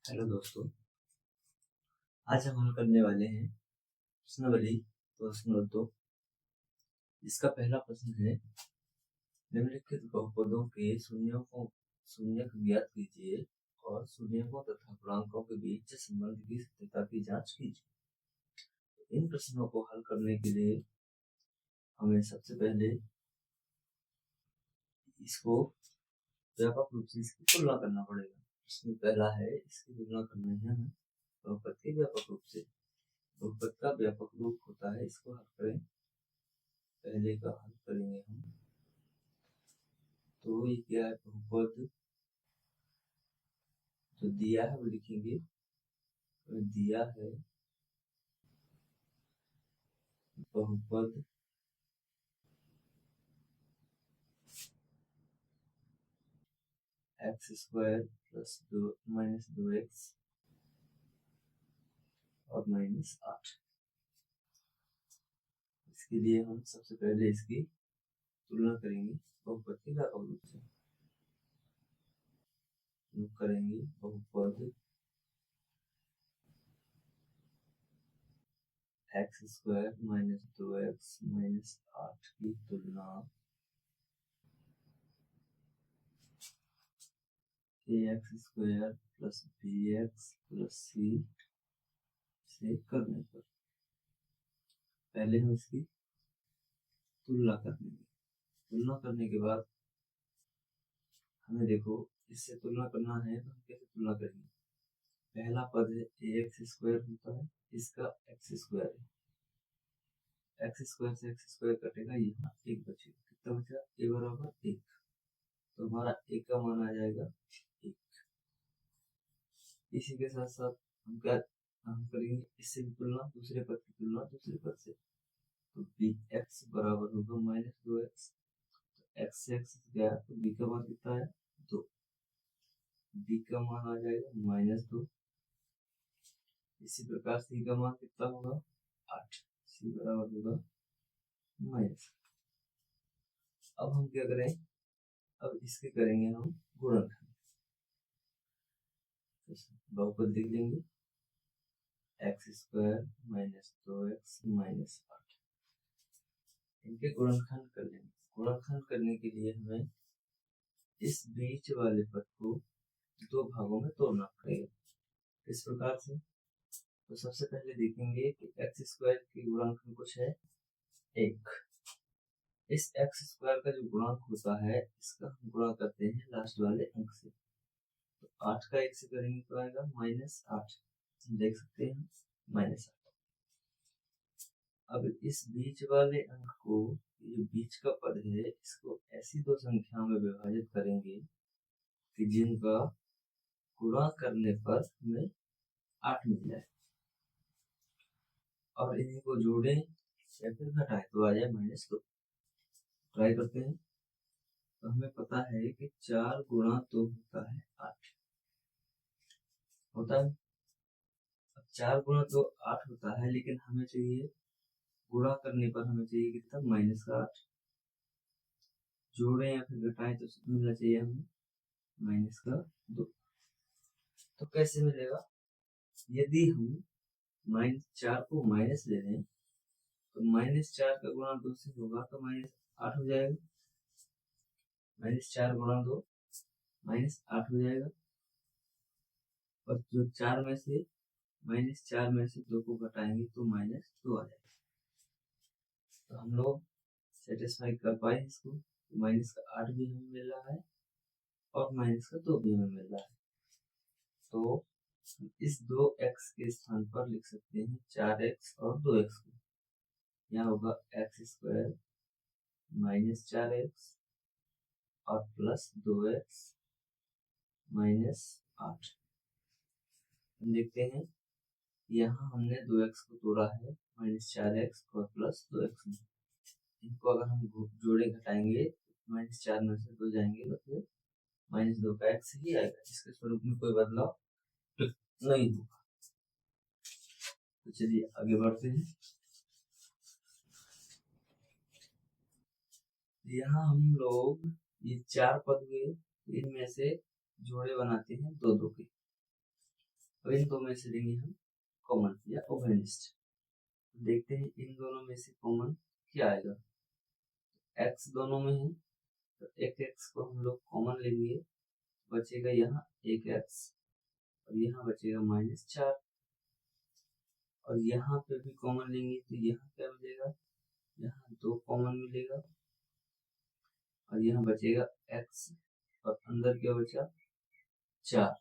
Hello दोस्तों, आज हम हल करने वाले हैं प्रश्नावली 2.2। इसका पहला प्रश्न है, निम्नलिखित बहुपदों के शून्यक ज्ञात कीजिए और शून्यकों तथा गुणांकों के बीच संबंध की सत्यता की जांच कीजिए। इन प्रश्नों को हल करने के लिए हमें सबसे पहले इसको व्यापक रूप से इसकी तुलना करना पड़ेगा। प्रश्न पहला है, इसकी तुलना करनी है हमें बहुपद के व्यापक रूप से। बहुपद का व्यापक रूप होता है, इसको हल करें। पहले का हल करेंगे हम, तो ये क्या है, बहुपद जो दिया है वो लिखेंगे। तो दिया है बहुपद x² प्लस 2 माइनस 2x और -8। इसके लिए हम सबसे पहले इसकी तुलना करेंगे बहुपद के व्यापक रूप से। करेंगे बहुपद x² माइनस 2x माइनस 8 की तुलना ax² plus bx plus c से करने पर। पहले हम इसकी तुलना कर लेंगे। तुलना करने के बाद हमें देखो, इससे तुलना करना है तो हम कैसे तुलना करेंगे। पहला पद है ax² होता है, इसका x² है। x² से x² कटेगा, यहाँ एक बचेगा। कितना बचा? a बराबर 1। तो हमारा a का मान आ जाएगा 1। इसी के साथ साथ हम करेंगे इससे भी तुलना, दूसरे पद की तुलना दूसरे पद से। तो bx बराबर होगा -2x। तो x से x गया तो b का मान कितना है? 2। b का मान आ जाएगा -2। इसी प्रकार c का मान कितना होगा? 8। c बराबर होगा -। अब हम क्या करें, अब इसके करेंगे हम गुणनखंड। बहुपद लिख लेंगे x² माइनस 2x माइनस 8। इनके गुणनखंड कर लेंगे। गुणनखंड करने के लिए हमें इस बीच वाले पद को दो भागों में तोड़ना पड़ेगा। इस प्रकार से तो सबसे पहले देखेंगे कि x² की गुणनखंड कुछ है 1। इस x² का जो गुणांक होता है, इसका हम गुणा करते हैं लास्ट वाले अंक से। तो 8 का 1 से करेंगे तो आएगा -8। देख सकते हैं -8। अब इस बीच वाले अंक को, ये बीच का पद है, इसको ऐसी दो संख्याओं में विभाजित करेंगे कि जिनका गुणा करने पर हमें 8 मिल जाए, और इन्हीं को जोड़ें या फिर घटाएं तो आ जाए -2। ट्राई करते हैं। तो हमें पता है कि 4 गुणा 2 होता है 8 होता है। अब 4 गुणा 2 8 होता है, लेकिन हमें चाहिए गुणा करने पर हमें चाहिए कितना? -8। जोड़ें या फिर घटाएं तो मिलना चाहिए हमें -2। तो कैसे मिलेगा? यदि हम 4 को माइनस ले लें तो -4 का गुणा 2 से होगा तो -8 हो जाएगा। -4 गुणा 2 -8 हो जाएगा। और जो 4 में से -4 में से 2 को घटाएंगे तो -2 आ जाएगा। तो हम लोग सेटिस्फाई कर पाए इसको। -8 भी हमें मिल रहा है और -2 भी हमें मिल रहा है। तो इस 2x के स्थान पर लिख सकते हैं 4x और 2x को। यहाँ होगा x² -4x और प्लस 2x -8। देखते हैं, यहाँ हमने 2x को तोड़ा है -4x और प्लस 2x में। इनको अगर हम जोड़े घटाएंगे, -4 में से 2 जाएंगे तो फिर -2 का x ही आएगा। इसके स्वरूप में कोई बदलाव नहीं होगा। तो चलिए आगे बढ़ते हैं। यहाँ हम लोग ये 4 पद हुए, इनमें से जोड़े बनाते हैं 2 2 के। अब इन दो में से लेंगे हम कॉमन या उभयनिष्ठ। देखते हैं इन दोनों में से कॉमन क्या आएगा। x दोनों में है तो एक x को हम लोग कॉमन लेंगे, बचेगा यहाँ एक x और यहाँ बचेगा -4, और यहाँ पे भी कॉमन लेंगे तो यहाँ क्या मिलेगा, यहाँ 2 कॉमन मिलेगा और यहाँ बचेगा x और अंदर क्या बचा 4।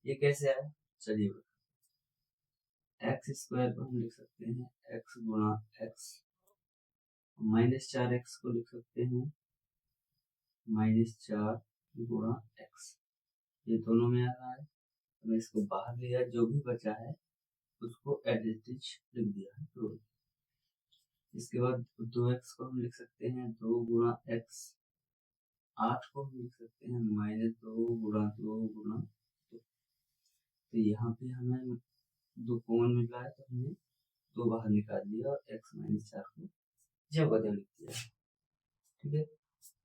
ये कैसे आया, चलिए x² को हम लिख सकते हैं x गुणा x, -4x को लिख सकते हैं -4 गुणा x। ये दोनों में आ रहा है, हमने इसको बाहर लिया, जो भी बचा है उसको एडिटिव लिख दिया है तो। इसके बाद 2x को हम लिख सकते हैं 2 गुणा x, 8 को हम लिख सकते हैं -2 गुणा 2 गुणा 2। तो यहाँ पे हमें 2 कॉमन मिल रहा है तो हमने 2 बाहर निकाल दिया और x -4 को जब बदल लिख दिया। ठीक है,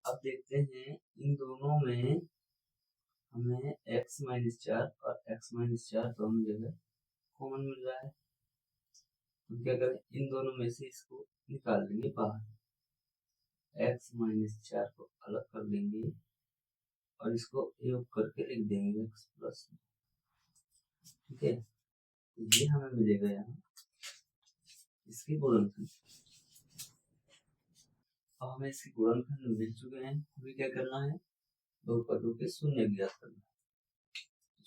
अब देखते हैं इन दोनों में हमें x -4 और x -4 दोनों जगह कॉमन मिल रहा है, तो क्या करें, इन दोनों में से इसको निकाल लेंगे बाहर, x -4 को अलग कर देंगे और इसको योग करके लिख देंगे x प्लस। ठीक है, ये हमें मिलेगा यहाँ इसकी गुणनखंड। अब हमें इसकी गुणनखंड मिल चुके हैं, हमें क्या करना है, बहुपदों के शून्य ज्ञात करना है।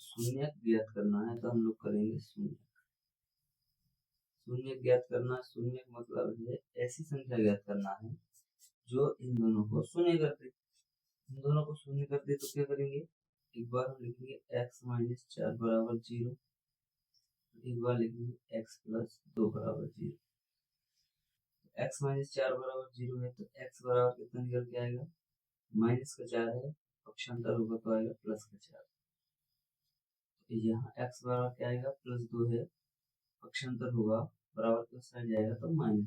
शून्य ज्ञात करना है तो हम लोग करेंगे शून्य ज्ञात करना। शून्य का मतलब है ऐसी संख्या ज्ञात करना है जो इन दोनों को शून्य कर दे। इन दोनों को शून्य कर दे तो क्या करेंगे, एक बार हम लिखेंगे x -4 बराबर 0, एक बार लिखेंगे x प्लस 2 बराबर 0। x -4 बराबर 0 है तो x बराबर कितना निकल के आएगा, -4 है, पक्षांतर होगा तो आएगा +4। यहाँ x बराबर क्या आएगा, +2 है, पक्षांतर होगा बराबर का साइड जाएगा तो -2।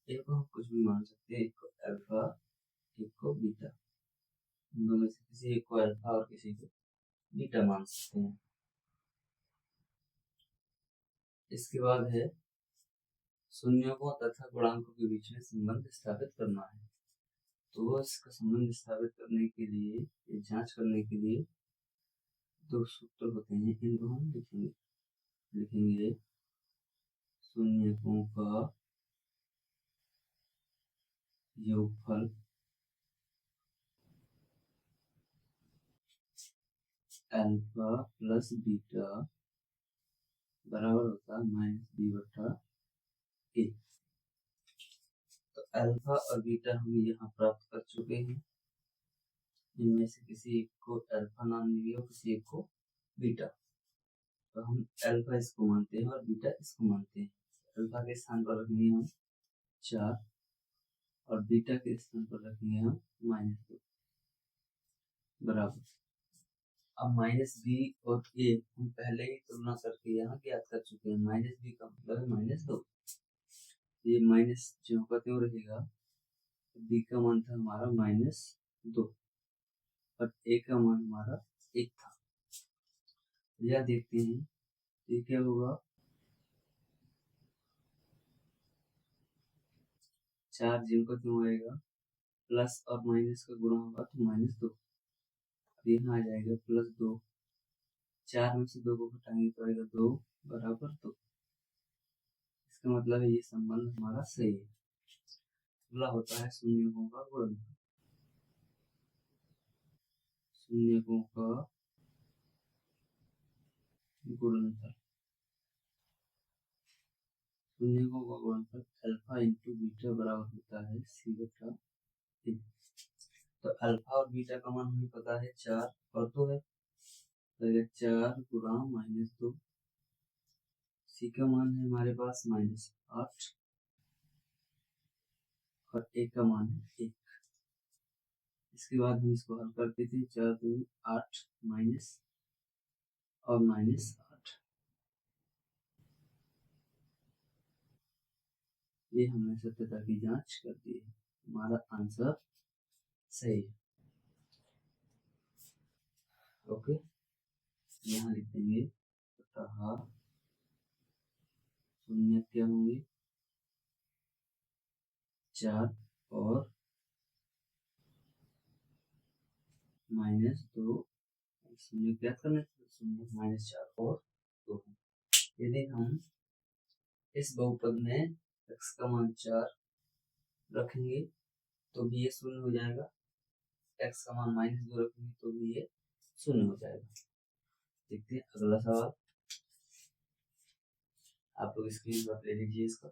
एक को हम कुछ भी मान सकते हैं, एक को अल्फा एक को बीटा, इन दोनों में से किसी एक को अल्फा और किसी को बीटा मान सकते हैं। इसके बाद है शून्यों तथा गुणांकों के बीच में संबंध स्थापित करना है। तो इसका संबंध स्थापित करने के लिए, जांच करने के लिए 2 सूत्र होते हैं, इनको हम लिखेंगे शून्यों का योगफल अल्फा प्लस बीटा बराबर होता है -b/a। तो अल्फा और बीटा हम यहाँ प्राप्त कर चुके हैं, इनमें से किसी एक को अल्फा नाम दिए और किसी एक को बीटा। तो हम अल्फा इसको मानते हैं और बीटा इसको मानते हैं। अल्फा के स्थान पर रखेंगे हम 4 और बीटा के स्थान पर रखेंगे हम -2 बराबर। अब -b और a हम पहले ही तुलना करके यहाँ ज्ञात कर चुके हैं। -b का मतलब है -2, ये माइनस जो का त्यों रहेगा। b का मान था हमारा -2 और a का मान हमारा 1 था। यह देखते हैं ये क्या होगा, 4 जिनका क्यों आएगा, प्लस और माइनस का गुणा होगा तो -2, यहाँ आ जाएगा +2, 4 में से 2 को घटाएंगे तो आएगा 2 बराबर 2। इसका मतलब है ये संबंध हमारा सही है। अगला होता है शून्यों का गुणनफल। शून्यों का गुणनफल, शून्यों का गुणनफल अल्फा इंटू बीटा बराबर होता है c/a। तो अल्फा और बीटा का मान हमें पता है 4 और 2 है, तो 4 गुणा -2, सी का मान है हमारे पास -8 और ए का मान है 1। इसके बाद हम इसको हल करते थे, 4 दूनी 8 माइनस और -8। ये हमने सत्यता की जांच कर दी है, हमारा आंसर सही है। ओके। यहाँ लिख देंगे अतः शून्य क्या होंगे 4 और -2, शून्य क्या करना है, शून्य -4 और 2। यदि हम इस बहुपद में x का मान 4 रखेंगे तो भी ये शून्य हो जाएगा, x का मान -2 रखेंगे तो भी ये शून्य हो जाएगा। देखते हैं अगला सवाल, आप लोग स्क्रीन पर ले लीजिए इसका।